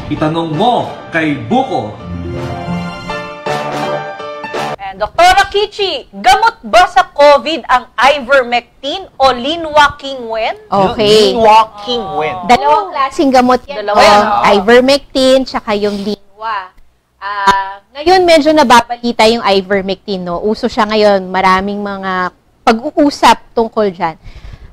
Itanong mo kay Buko. Dr. Kichi, gamot ba sa COVID ang ivermectin o Linhua Qingwen? Okay. Linhua Qingwen. Dalawang klaseng gamot yan. Dalawa yan. Ivermectin, tsaka yung Linhua. Ngayon, medyo nababalita yung ivermectin, no? Uso siya ngayon. Maraming mga pag-uusap tungkol dyan.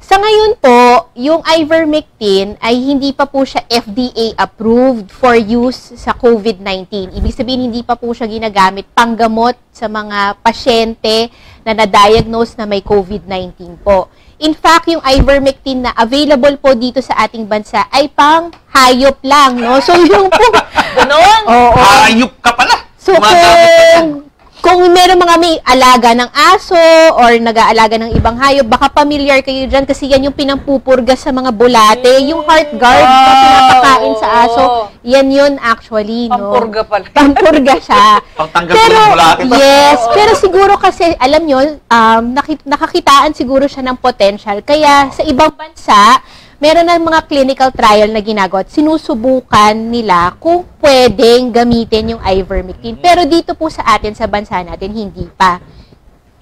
Sa ngayon po, yung ivermectin ay hindi pa po siya FDA approved for use sa COVID-19. Ibig sabihin, hindi pa po siya ginagamit panggamot sa mga pasyente na na-diagnose na may COVID-19 po. In fact, yung ivermectin na available po dito sa ating bansa ay pang hayop lang, no? So, yung po... Ganon? Oo. Hayop ka pala! So, kung meron mga may alaga ng aso or nag-aalaga ng ibang hayop, baka familiar kayo dyan kasi yan yung pinampupurga sa mga bulate. Yung heart guard na pinapakain sa aso, yan yun actually. Pampurga pala. Pampurga siya. Pangtanggal ko ng bulate. Yes, pero siguro kasi, alam nyo, nakakitaan siguro siya ng potential. Kaya sa ibang bansa, meron ng mga clinical trial na ginagawa at sinusubukan nila kung pwedeng gamitin yung ivermectin. Pero dito po sa atin, sa bansa natin, hindi pa.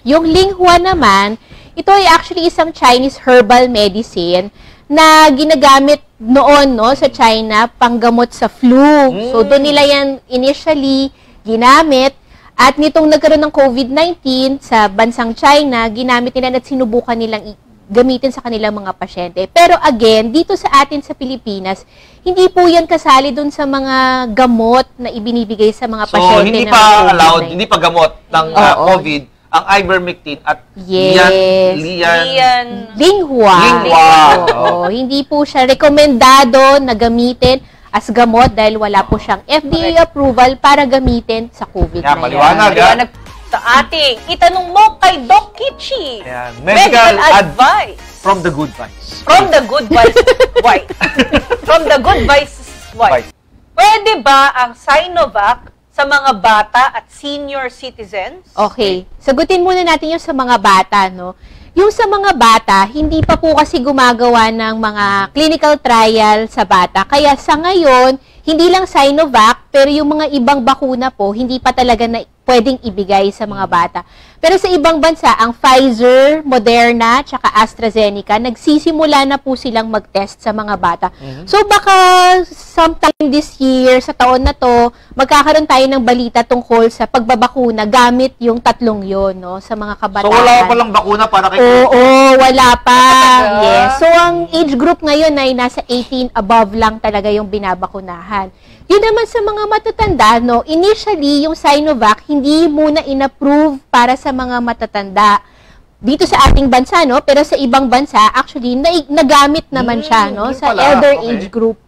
Yung Linhua naman, ito ay actually isang Chinese herbal medicine na ginagamit noon sa China panggamot sa flu. So doon nila yan initially ginamit. At nitong nagkaroon ng COVID-19 sa bansang China, ginamit nila at sinubukan nilang gamitin sa kanilang mga pasyente. Pero again, dito sa atin sa Pilipinas, hindi po yan kasali dun sa mga gamot na ibinibigay sa mga pasyente. So, hindi pa allowed, hindi pa gamot ng COVID, ang ivermectin at Linhua. Oo, hindi po siya rekomendado na gamitin as gamot dahil wala po siyang FDA approval para gamitin sa COVID-19. Maliwanag. Sa ating itanong mo kay Doc Kichi. Medical advice. From the good vibes. From the good vibes. White. From the good vibes. White. Pwede ba ang Sinovac sa mga bata at senior citizens? Okay. Sagutin muna natin yung sa mga bata, no? Yung sa mga bata, hindi pa po kasi gumagawa ng mga clinical trial sa bata. Kaya sa ngayon, hindi lang Sinovac, pero yung mga ibang bakuna po, hindi pa talaga na pwedeng ibigay sa mga bata. Pero sa ibang bansa, ang Pfizer, Moderna, tsaka AstraZeneca, nagsisimula na po silang mag-test sa mga bata. So baka sometime this year, sa taon na to, magkakaroon tayo ng balita tungkol sa pagbabakuna gamit yung tatlong yon, no, sa mga kabataan. So wala pa lang bakuna para kay... Oo, wala pa. Yes. So ang age group ngayon ay nasa 18 above lang talaga yung binabakunahan. Yun naman sa mga matatanda, no, initially, yung Sinovac, hindi muna in-approve para sa mga matatanda dito sa ating bansa, no, pero sa ibang bansa, actually, nagamit naman siya, no, sa elder age group.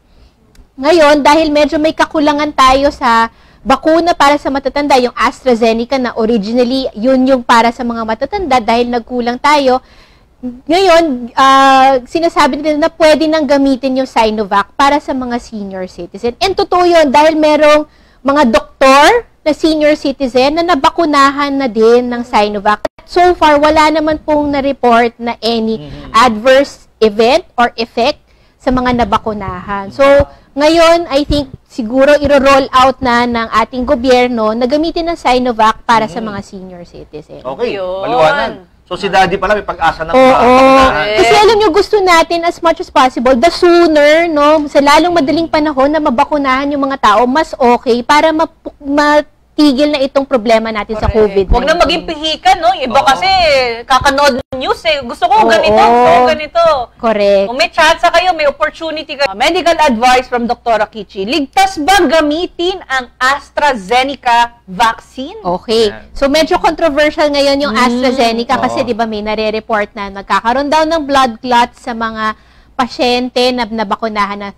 Ngayon, dahil medyo may kakulangan tayo sa bakuna para sa matatanda, yung AstraZeneca na originally, yun yung para sa mga matatanda, dahil nagkulang tayo, ngayon, sinasabi nila na pwede nang gamitin yung Sinovac para sa mga senior citizen. And totoo yun, dahil merong mga doktor na senior citizen na nabakunahan na din ng Sinovac. So far, wala naman pong na-report na any adverse event or effect sa mga nabakunahan. So, ngayon, I think, siguro iro-roll out na ng ating gobyerno na gamitin ng Sinovac para sa mga senior citizen. Okay, maliwanag. So, si Daddy pala may pag-asa ng Kasi alam nyo, gusto natin as much as possible, the sooner, no, sa lalong madaling panahon na mabakunahan yung mga tao, mas okay para matigil na itong problema natin sa COVID-19. Huwag na maging pihikan, no? Iba kasi kakanood ng news eh. Gusto ko ganito, gusto ko ganito. Correct. Kung may chance kayo, may opportunity kayo. Medical advice from Dr. Kichi. Ligtas ba gamitin ang AstraZeneca vaccine? Okay. So medyo controversial ngayon yung AstraZeneca kasi 'di ba may nare-report na nagkakaroon daw ng blood clots sa mga pasyente na nabakunahan na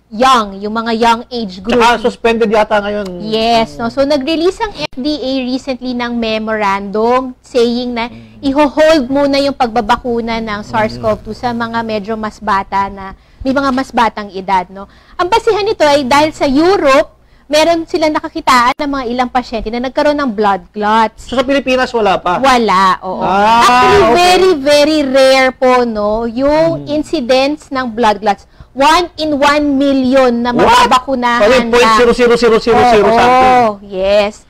yung mga young age group. Tsaka suspended yata ngayon. Yes, no. So nag-release ang FDA recently ng memorandum saying na i-hold muna yung pagbabakuna ng SARS-CoV-2 sa mga medyo mas bata na may mga mas batang edad, no. Ang basihan nito ay dahil sa Europe meron silang nakakitaan ng mga ilang pasyente na nagkaroon ng blood clots. So, sa Pilipinas, wala pa? Wala, oo. Actually, very, very rare po, no, yung incidence ng blood clots. 1 in 1 million na mababakunahan Ano yung 0.00000 something? Yes.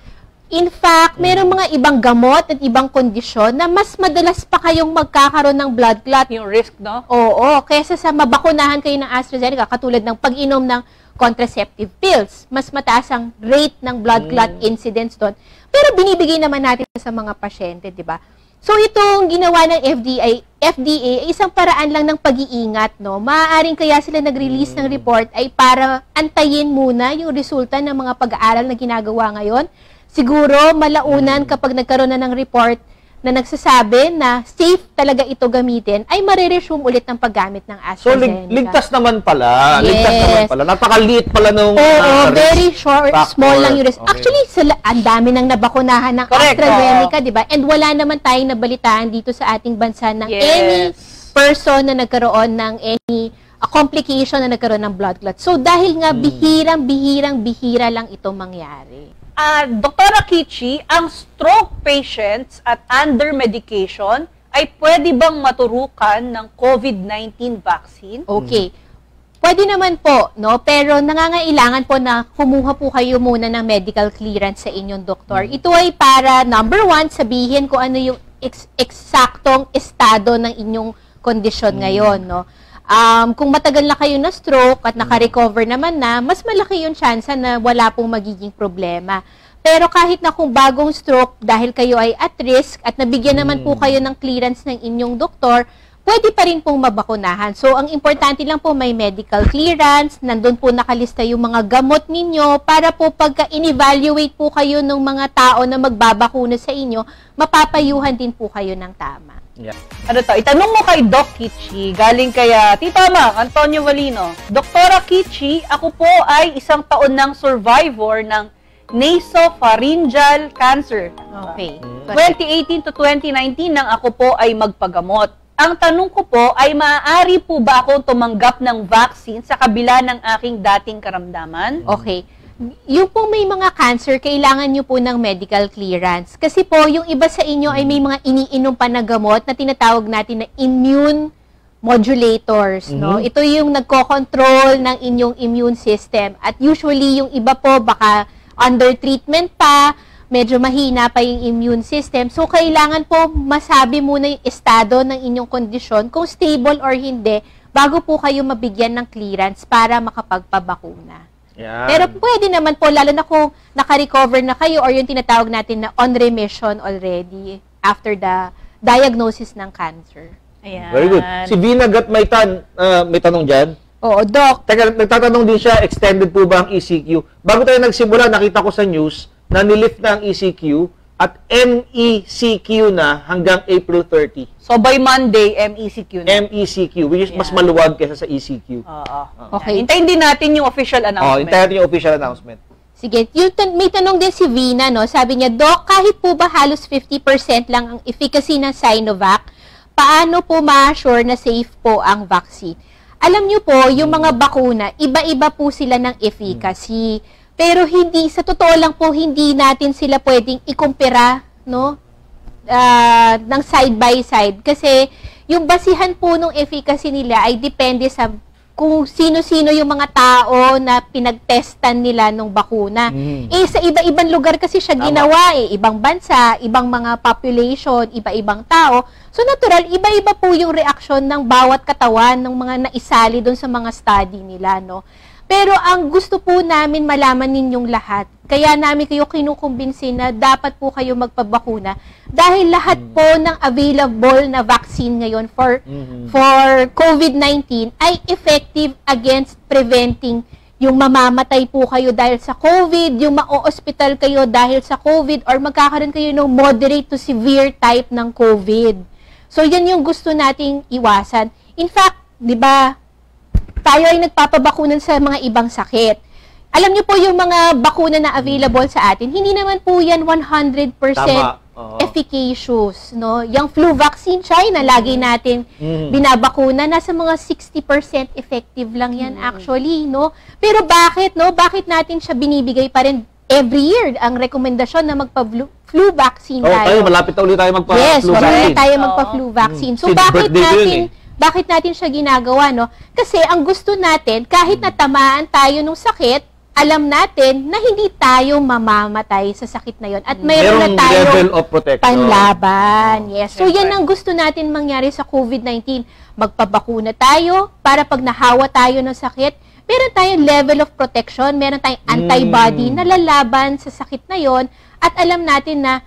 In fact, mayroong mga ibang gamot at ibang kondisyon na mas madalas pa kayong magkakaroon ng blood clot. Yung risk, no? Oo, kaysa sa mabakunahan kayo ng AstraZeneca, katulad ng pag-inom ng contraceptive pills. Mas mataas ang rate ng blood clot incidence doon. Pero binibigay naman natin sa mga pasyente, di ba? So, itong ginawa ng FDA ay isang paraan lang ng pag-iingat, no? Maaaring kaya sila nag-release ng report ay para antayin muna yung resulta ng mga pag-aaral na ginagawa ngayon. Siguro, malaunan kapag nagkaroon na ng report na nagsasabi na safe talaga ito gamitin, ay mariresume ulit ng paggamit ng So, AstraZeneca. ligtas naman pala. Yes. Ligtas naman pala. Napakaliit pala nung... Oo, very short, factor. small lang yung risk. Okay. Actually, ang dami nang nabakunahan ng Correct, AstraZeneca, di ba? And wala naman tayong nabalitaan dito sa ating bansa ng any person na nagkaroon ng any complication na nagkaroon ng blood clot. So, dahil nga bihira lang ito mangyari. Dr. Kichi, ang stroke patients at under medication ay pwede bang maturukan ng COVID-19 vaccine? Okay. Pwede naman po, no? Pero nangangailangan po na kumuha po kayo muna ng medical clearance sa inyong doktor. Ito ay para, number 1, sabihin kung ano yung eksaktong estado ng inyong kondisyon ngayon, no? Kung matagal na kayo na stroke at naka-recover naman na, mas malaki yung chance na wala pong magiging problema. Pero kahit na kung bagong stroke, dahil kayo ay at risk at nabigyan naman po kayo ng clearance ng inyong doktor, pwede pa rin pong mabakunahan. So, ang importante lang po may medical clearance, nandun po nakalista yung mga gamot ninyo para po pagka in-evaluate po kayo ng mga tao na magbabakuna sa inyo, mapapayuhan din po kayo ng tama. Yeah. Ano to? Itanong mo kay Doc Kichi, galing kay Tita Ma, Antonio Valino. Doktora Kichi, ako po ay 1 taon ng survivor ng nasopharyngeal cancer. Okay. 2018 to 2019 nang ako po ay magpagamot. Ang tanong ko po ay maaari po ba akong tumanggap ng vaccine sa kabila ng aking dating karamdaman? Okay. Yung po may mga cancer, kailangan nyo po ng medical clearance. Kasi po, yung iba sa inyo ay may mga iniinom pa na gamot na tinatawag natin na immune modulators, no? Ito yung nagko-control ng inyong immune system. At usually, yung iba po, baka under treatment pa, medyo mahina pa yung immune system. So, kailangan po masabi muna yung estado ng inyong kondisyon, kung stable or hindi, bago po kayo mabigyan ng clearance para makapagpabakuna. Yeah. Pero pwede naman po, lalo na kung naka-recover na kayo or yung tinatawag natin na on remission already after the diagnosis ng cancer. Ayan. Very good. Si Vina Gatmaytan, may tanong dyan. Oo, Doc. Teka, nagtatanong din siya, extended po ba ang ECQ? Bago tayo nagsimula, nakita ko sa news na nilift na ang ECQ at MECQ na hanggang April 30. So, by Monday, MECQ na. MECQ, which is mas maluwag kaysa sa ECQ. Oo. Okay. Hintayin din natin yung official announcement. Hintayin yung official announcement. Sige, may tanong din si Vina, no? Sabi niya, Doc, kahit po ba halos 50% lang ang efficacy ng Sinovac, paano po ma-assure na safe po ang vaccine? Alam niyo po, yung mga bakuna, iba-iba po sila ng efficacy. Pero hindi, sa totoo lang po, hindi natin sila pwedeng ikumpira, no? Ng side by side. Kasi yung basihan po ng efficacy nila ay depende sa kung sino-sino yung mga tao na pinagtestan nila nung bakuna. Eh, sa iba-ibang lugar kasi siya ginawa eh. Ibang bansa, ibang mga population, iba-ibang tao. So, natural, iba-iba po yung reaksyon ng bawat katawan ng mga naisali doon sa mga study nila, no? Pero ang gusto po namin malaman ninyong lahat, kaya namin kayo kinukumbinsin na dapat po kayo magpabakuna dahil lahat po ng available na vaccine ngayon for COVID-19 ay effective against preventing yung mamamatay po kayo dahil sa COVID, yung ma-hospital kayo dahil sa COVID, or magkakaroon kayo ng moderate to severe type ng COVID. So, yan yung gusto nating iwasan. In fact, di ba, tayo ay nagpapabakunan sa mga ibang sakit. Alam niyo po yung mga bakuna na available sa atin, hindi naman po yan 100% efficacious, no? Yung flu vaccine, China, lagi natin binabakuna, nasa mga 60% effective lang yan actually, no? Pero bakit, no? Bakit natin siya binibigay pa rin every year ang rekomendasyon na magpa-flu vaccine tayo? Tayo, malapit na ulit tayo magpa-flu vaccine. Yes, vaccine. malapit tayo magpa-flu vaccine. So, bakit natin Bakit natin siya ginagawa, no? Kasi ang gusto natin, kahit natamaan tayo ng sakit, alam natin na hindi tayo mamamatay sa sakit na yon at mayroon na Merong tayong level of protection. panlaban. Yes. So, Siyempre. yan ang gusto natin mangyari sa COVID-19. Magpabakuna tayo para pag nahawa tayo ng sakit, meron tayong level of protection, meron tayong antibody na lalaban sa sakit na yon at alam natin na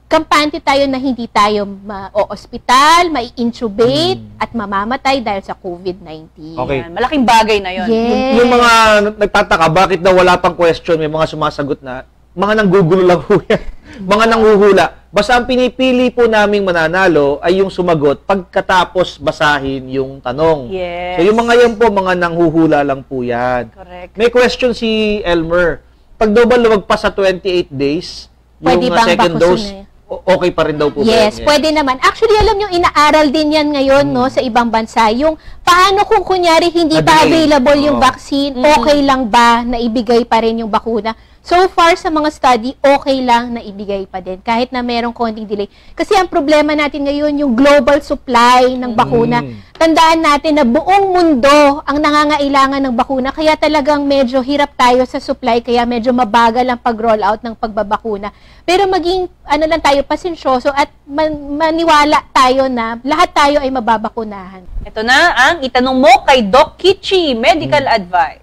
kampante tayo na hindi tayo ma-ospital, mai-intubate at mamamatay dahil sa COVID-19. Okay. Yan, malaking bagay na yun. Yes. Yung mga nagtataka, bakit daw wala pang question, may mga sumasagot na, mga nanggugulo lang po yan. Mga nanghuhula. Basta ang pinipili po naming mananalo ay yung sumagot pagkatapos basahin yung tanong. Yes. So yung mga yan po, mga nanghuhula lang po yan. Correct. May question si Elmer. Pag daw ba lumagpas sa 28 days, Pwede yung bang second bakusin dose, na yun? okay pa rin daw po ba Yes, yan? pwede naman. Actually, alam nyo, inaaral din yan ngayon no, sa ibang bansa. Yung paano kung kunyari hindi pa Na-delay. available yung Oo. vaccine, okay lang ba na ibigay pa rin yung bakuna? So far sa mga study, okay lang na ibigay pa din kahit na merong konting delay. Kasi ang problema natin ngayon yung global supply ng bakuna. Tandaan natin na buong mundo ang nangangailangan ng bakuna kaya talagang medyo hirap tayo sa supply kaya medyo mabagal ang pag-roll out ng pagbabakuna. Pero maging ano lang tayo pasensyoso at maniwala tayo na lahat tayo ay mababakunahan. Ito na ang itanong mo kay Doc Kichi, medical advice.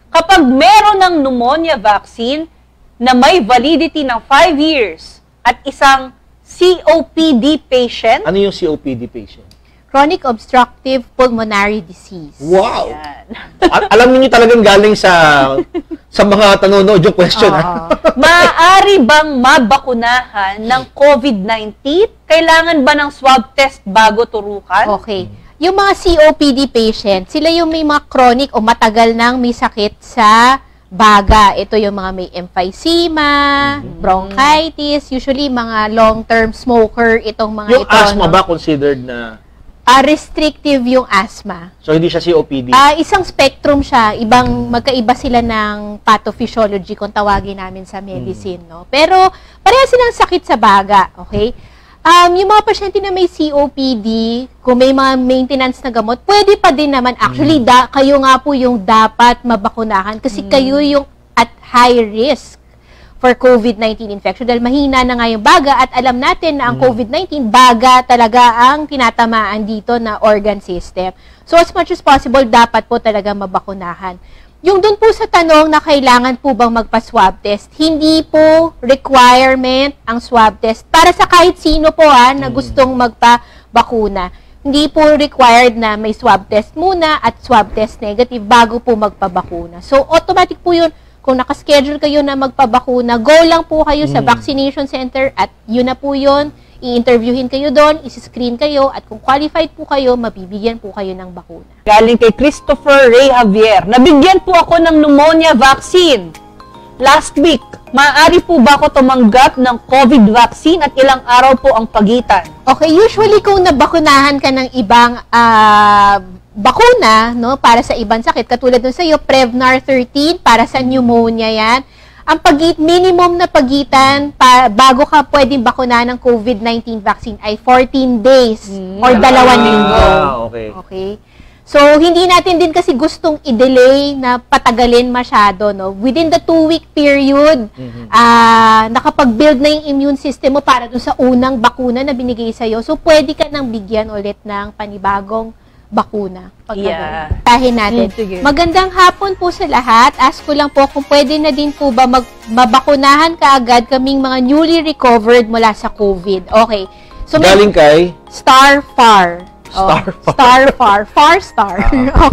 Kapag meron ng pneumonia vaccine na may validity ng 5 years at isang COPD patient, Ano yung COPD patient? Chronic obstructive pulmonary disease. Wow! yan. Alam niyo talagang galing sa mga tanonood yung question. Ha? Maaari bang mabakunahan ng COVID-19? Kailangan ba ng swab test bago turukan? Okay. Yung mga COPD patient, sila yung may mga chronic o matagal nang may sakit sa baga. Ito yung mga may emphysema, bronchitis, usually mga long-term smoker, itong mga Yung ito. asthma no? ba considered na... Restrictive yung asthma. So, hindi siya COPD? Isang spectrum siya. Magkaiba sila ng pathophysiology kung tawagin namin sa medicine. No? Pero, pareha silang sakit sa baga. Okay? Yung mga pasyente na may COPD, kung may mga maintenance na gamot, pwede pa din naman. Actually, kayo nga po yung dapat mabakunahan kasi kayo yung at high risk for COVID-19 infection dahil mahina na nga yung baga at alam natin na ang COVID-19, baga talaga ang tinatamaan dito na organ system. So, as much as possible, dapat po talaga mabakunahan. Yung dun po sa tanong na kailangan po bang magpa-swab test, hindi po requirement ang swab test para sa kahit sino po na gustong magpa-bakuna. Hindi po required na may swab test muna at swab test negative bago po magpabakuna. So, automatic po yun. Kung nakaschedule kayo na magpabakuna, go lang po kayo sa vaccination center at yun na po yun. I-interviewin kayo doon, isi-screen kayo at kung qualified po kayo, mabibigyan po kayo ng bakuna. Galing kay Christopher Ray Javier. Nabigyan po ako ng pneumonia vaccine last week. Maaari po ba ako tumanggap ng COVID vaccine at ilang araw po ang pagitan? Okay, usually kung nabakunahan ka ng ibang bakuna, no, para sa ibang sakit, katulad nun sa iyo, Prevnar 13 para sa pneumonia yan. Ang minimum na pagitan bago ka pwedeng bakunahan ng COVID-19 vaccine ay 14 days or 2 linggo. Okay. Okay? So, hindi natin din kasi gustong i-delay na patagalin masyado, no? Within the 2-week period, nakapag-build na yung immune system mo para dun sa unang bakuna na binigay sa'yo. So, pwede ka nang bigyan ulit ng panibagong bakuna. Tahin natin. Sige. Magandang hapon po sa lahat. Ask ko lang po kung pwede na din po ba mabakunahan kaagad kaming mga newly recovered mula sa COVID. Okay. So, Galing kay... Starfar. Starfar. Far.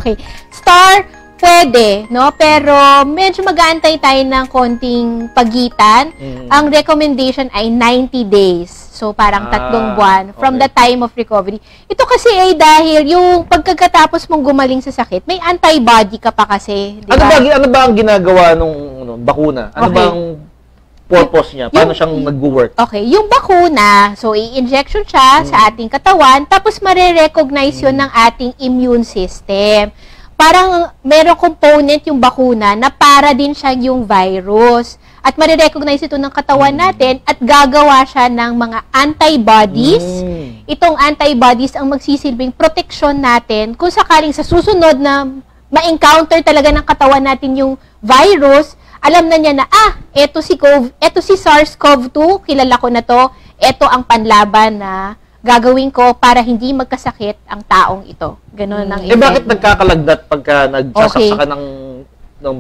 Okay. Star, pwede, no? Pero medyo mag-aantay tayo ng konting pagitan. Ang recommendation ay 90 days. So, parang 3 buwan from the time of recovery. Ito kasi ay dahil yung pagkatapos mong gumaling sa sakit, may antibody ka pa kasi. Di ba? Ano ba ang ginagawa nung bakuna? Ano Okay. ba ang purpose niya? Paano siyang nag-work? Okay, yung bakuna, so i-injection siya sa ating katawan, tapos mare-recognize yun ng ating immune system. Parang merong component yung bakuna na para din siya yung virus. at marirecognize ito ng katawan natin at gagawa siya ng mga antibodies. Itong antibodies ang magsisilbing protection natin kung sakaling sa susunod na ma-encounter talaga ng katawan natin yung virus, alam na niya na, eto si SARS-CoV-2, kilala ko na to, eto ang panlaban na gagawin ko para hindi magkasakit ang taong ito. Ganun ang bakit nagkakalagdat pagka nagsasaksakan ng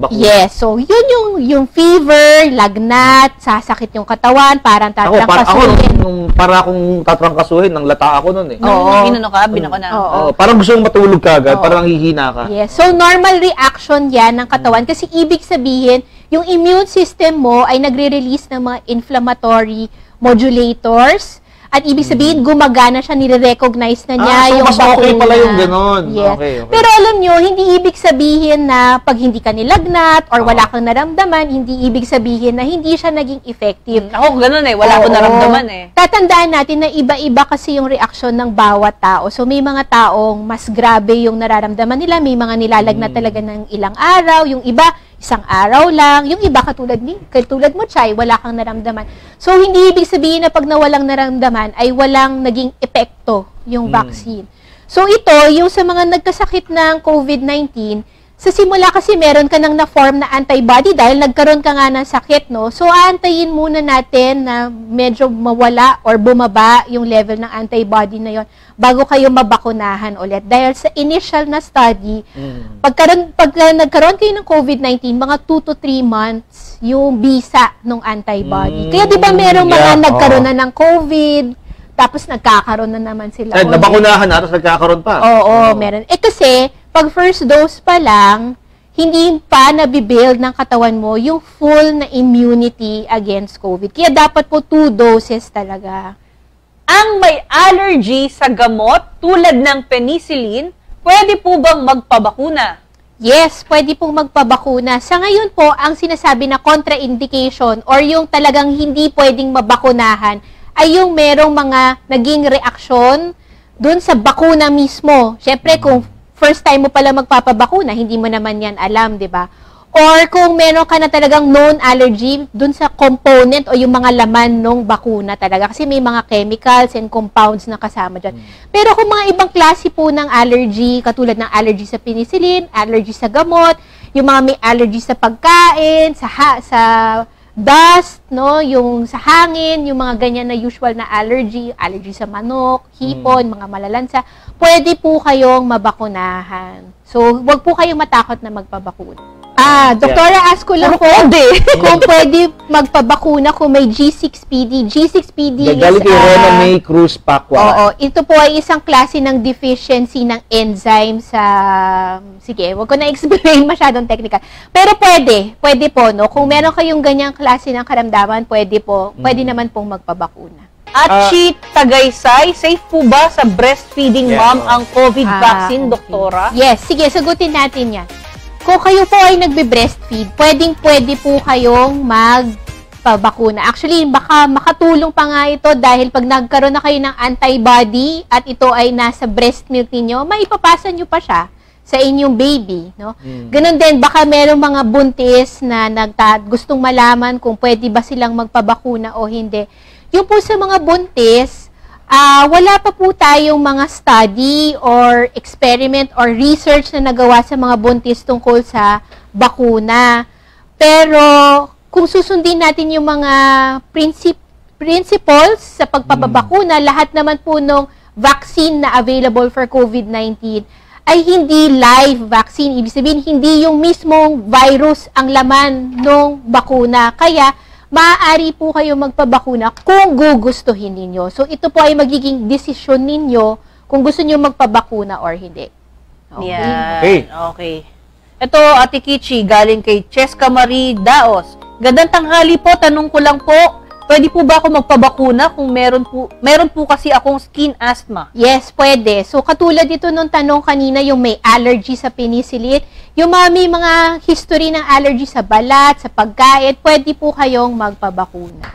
bakuna? Yes, so yun yung fever, lagnat, sasakit yung katawan, parang tatrangkasuhin. Para akong tatrangkasuhin, nang lata ako nun eh. Oo. Inano ka, binako na. Parang gusto mong matulog ka agad, parang hihina ka. Yes, so normal reaction yan ng katawan kasi ibig sabihin, yung immune system mo ay nagre-release ng mga inflammatory modulators. At ibig sabihin, gumagana siya, nire-recognize na niya so yung mas okay bakuna. pala yung ganon. Yes. Okay. Pero alam nyo, hindi ibig sabihin na pag hindi ka nilagnat or wala kang naramdaman, hindi ibig sabihin na hindi siya naging effective. Ako ganun wala ko naramdaman Tatandaan natin na iba-iba kasi yung reaksyon ng bawat tao. So may mga taong mas grabe yung nararamdaman nila, may mga nilalagnat talaga ng ilang araw, yung iba isang araw lang, yung iba katulad mo, Chay, wala kang naramdaman. So, hindi ibig sabihin na pag nawalang naramdaman ay walang naging epekto yung vaccine. So, ito, yung sa mga nagkasakit ng COVID-19, sa simula kasi meron ka nang na-form na antibody dahil nagkaroon ka nga ng sakit, no? So, aantayin muna natin na medyo mawala or bumaba yung level ng antibody na yon bago kayo mabakunahan ulit. Dahil sa initial na study, pag nagkaroon kayo ng COVID-19, mga 2 to 3 months yung bisa ng antibody. Kaya di ba merong mga nagkaroon na ng COVID, tapos nagkakaroon na naman sila. Nabakunahan na, tapos nagkakaroon pa. Oo, meron. Kasi, pag first dose pa lang, hindi pa nabibuild ng katawan mo yung full na immunity against COVID. Kaya dapat po 2 doses talaga. Ang may allergy sa gamot tulad ng penicillin, pwede po bang magpabakuna? Yes, pwede pong magpabakuna. Sa ngayon po, ang sinasabi na contraindication or yung talagang hindi pwedeng mabakunahan ay yung merong mga naging reaksyon dun sa bakuna mismo. Siyempre, kung first time mo pala magpapabakuna, hindi mo naman yan alam, di ba? Or kung meron ka na talagang known allergy dun sa component o yung mga laman ng bakuna talaga. Kasi may mga chemicals and compounds na kasama dyan. Pero kung mga ibang klase po ng allergy, katulad ng allergy sa penicillin, allergy sa gamot, yung mga may allergy sa pagkain, sa dust, no, yung sa hangin, yung mga ganyan na usual na allergy sa manok, hipon, mga malalansa, pwede po kayong mabakunahan. So, wag po kayong matakot na magpabakuna. Doktora, ask ko lang po kung pwede magpabakuna kung may G6PD. G6PD Galing kay Rona May Cruz Pacwa. Oo, ito po ay isang klase ng deficiency ng enzyme sa... Sige, wag ko na explain masyadong technical. Pero pwede po, no? Kung meron kayong ganyang klase ng karamdaman, pwede naman pong magpabakuna. At Tagaysay, safe po ba sa breastfeeding mom ang COVID vaccine, doktora? Yes, sige, sagutin natin yan. Kung kayo po ay nagbe-breastfeed, pwede po kayong magpabakuna. Actually, baka makatulong pa nga ito dahil pag nagkaroon na kayo ng antibody at ito ay nasa breast milk ninyo, maipapasa nyo pa siya sa inyong baby, no? Ganon din, baka merong mga buntis na gustong malaman kung pwede ba silang magpabakuna o hindi. Yung po sa mga buntis, wala pa po tayong mga study or experiment or research na nagawa sa mga buntis tungkol sa bakuna. Pero kung susundin natin yung mga principles sa pagpapabakuna, lahat naman po ng vaccine na available for COVID-19 ay hindi live vaccine. Ibig sabihin, hindi yung mismong virus ang laman ng bakuna. Kaya, maaari po kayo magpabakuna kung gugustuhin ninyo. So, ito po ay magiging desisyon ninyo kung gusto niyo magpabakuna or hindi. Okay. Okay. Ito, Ate Kichi, galing kay Cheska Marie Daos. Gandang tanghali po, tanong ko lang po, pwede po ba ako magpabakuna kung meron po kasi akong skin asthma? Yes, pwede. So, katulad dito nung tanong kanina, yung may allergy sa penicillin, yung may mga history ng allergy sa balat, sa pagkain, pwede po kayong magpabakuna.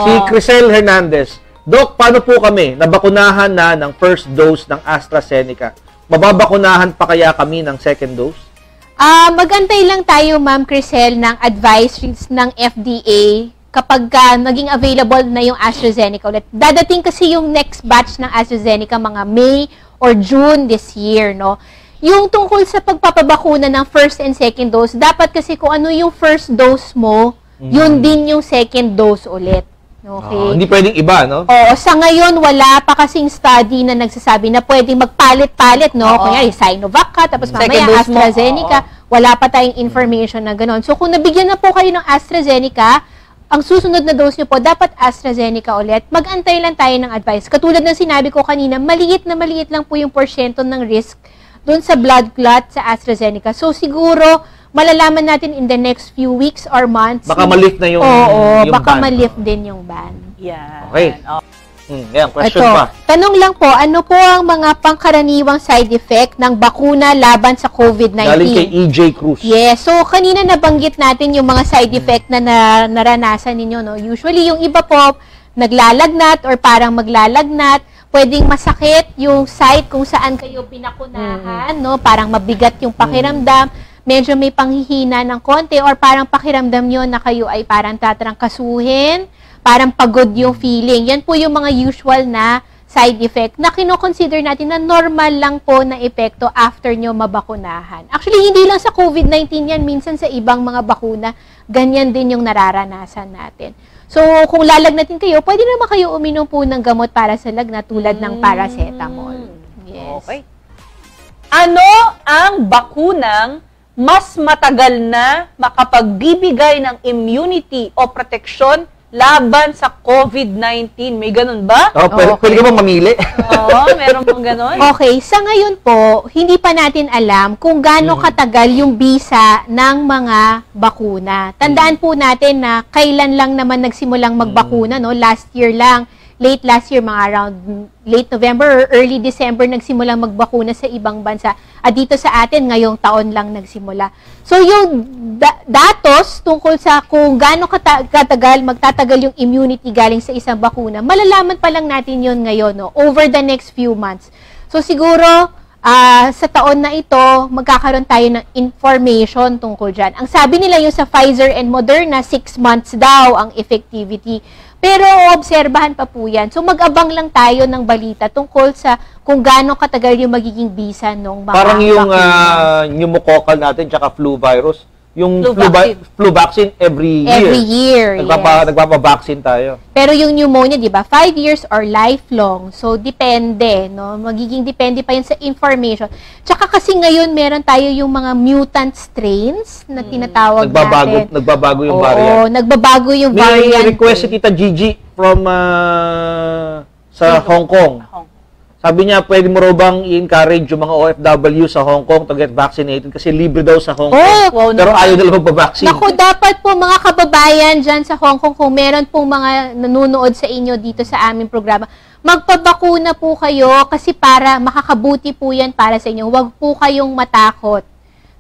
Si Crisel Hernandez, Doc, paano po kami? Nabakunahan na ng first dose ng AstraZeneca. Mababakunahan pa kaya kami ng second dose? Magantay lang tayo, Ma'am Crisel, ng advisories ng FDA kapag naging available na yung AstraZeneca ulit. Dadating kasi yung next batch ng AstraZeneca mga May or June this year, no? Yung tungkol sa pagpapabakuna ng first and second dose, dapat kasi kung ano yung first dose mo, yun din yung second dose ulit. Okay? Hindi pwedeng iba, no? Oo, sa ngayon, wala pa kasing study na nagsasabi na pwedeng magpalit-palit, no? Kunyari, Sinovac ka, tapos Second mamaya dose mo. AstraZeneca. Wala pa tayong information na gano'n. So, kung nabigyan na po kayo ng AstraZeneca, ang susunod na dose nyo po, dapat AstraZeneca ulit. Mag-antay lang tayo ng advice. Katulad ng sinabi ko kanina, maliit lang po yung porsyento ng risk doon sa blood clot sa AstraZeneca. So, siguro, malalaman natin in the next few weeks or months. Baka malift na yung Oo, baka ban. malift din yung ban. Yan. Okay. Yan, question Ito, pa. tanong lang po, ano po ang mga pangkaraniwang side effect ng bakuna laban sa COVID-19? Galing kay EJ Cruz. Yes. So, kanina nabanggit natin yung mga side effect na naranasan ninyo, no? Usually, yung iba po, naglalagnat or parang maglalagnat, pwedeng masakit yung site kung saan kayo pinakunahan, no? Parang mabigat yung pakiramdam, medyo may panghihina ng konti, or parang pakiramdam nyo na kayo ay parang tatrangkasuhin, parang pagod yung feeling. Yan po yung mga usual na side effect na kino-consider natin na normal lang po na epekto after nyo mabakunahan. Actually, hindi lang sa COVID-19 yan, minsan sa ibang mga bakuna, ganyan din yung nararanasan natin. So, kung lalagnatin kayo, pwede naman kayo uminom po ng gamot para sa lagnat tulad ng paracetamol. Yes. Okay. Ano ang bakunang mas matagal na makapagbibigay ng immunity o proteksyon laban sa COVID-19? May ganun ba? Pwede ka bang mamili? Oo, meron bang ganun? Okay, sa ngayon po, hindi pa natin alam kung gaano katagal yung bisa ng mga bakuna. Tandaan po natin na kailan lang naman nagsimulang magbakuna, no? Last year lang. Late last year, mga around late November or early December, nagsimulang magbakuna sa ibang bansa. At dito sa atin, ngayong taon lang nagsimula. So, yung datos tungkol sa kung gaano katagal, magtatagal yung immunity galing sa isang bakuna, malalaman pa lang natin yun ngayon, no? Over the next few months. So, siguro, sa taon na ito, magkakaroon tayo ng information tungkol dyan. Ang sabi nila yung sa Pfizer and Moderna, 6 months daw ang effectivity. Pero obserbahan pa po yan. So mag-abang lang tayo ng balita tungkol sa kung gaano katagal yung magiging bisa nung mga Parang yung bakuna. pneumococcal natin tsaka flu virus. Yung Flu vaccine every year. Every year, yes. Nagpapa-vaccine tayo. Pero yung pneumonia, di ba, 5 years or lifelong. So, depende, no? Magiging depende pa yun sa information. Tsaka kasi ngayon, meron tayo yung mga mutant strains na tinatawag natin. Nagbabago yung Oo, variant. nagbabago yung May variant. request si Tita Gigi from sa Hong Kong. Sabi niya, pwede mo raw bang i-encourage yung mga OFW sa Hong Kong to get vaccinated kasi libre daw sa Hong Kong. Oh, Pero ayaw nila magpa-vaccine. Naku, dapat po mga kababayan dyan sa Hong Kong, kung meron pong mga nanonood sa inyo dito sa aming programa, magpabakuna po kayo kasi para makakabuti po yan para sa inyo. Huwag po kayong matakot.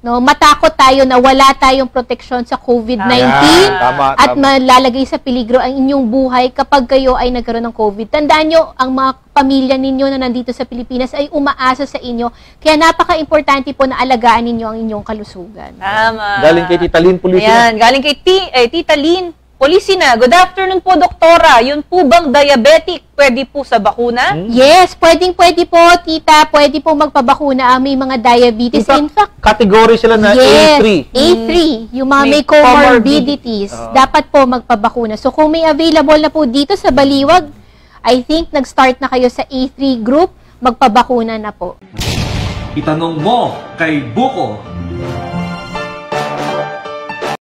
No, matakot tayo na wala tayong proteksyon sa COVID-19 Tama. at malalagay sa peligro ang inyong buhay kapag kayo ay nagkaroon ng COVID. Tandaan nyo, ang mga pamilya ninyo na nandito sa Pilipinas ay umaasa sa inyo. Kaya napaka-importante po na alagaan ninyo ang inyong kalusugan. Tama. Galing kay Tita Lynn Pulisina. Ayan, galing kay Tita Lynn Pulisina. Good afternoon po, Doktora. Yun po bang diabetic? Pwede po sa bakuna? Yes, pwede po, tita. Pwede po magpabakuna ang may mga diabetes. In fact, category sila na yes, A3. A3. Yung mga May may comorbidities. Dapat po magpabakuna. So, kung may available na po dito sa Baliwag, I think nag-start na kayo sa A3 group, magpabakuna na po. Itanong mo kay Buko.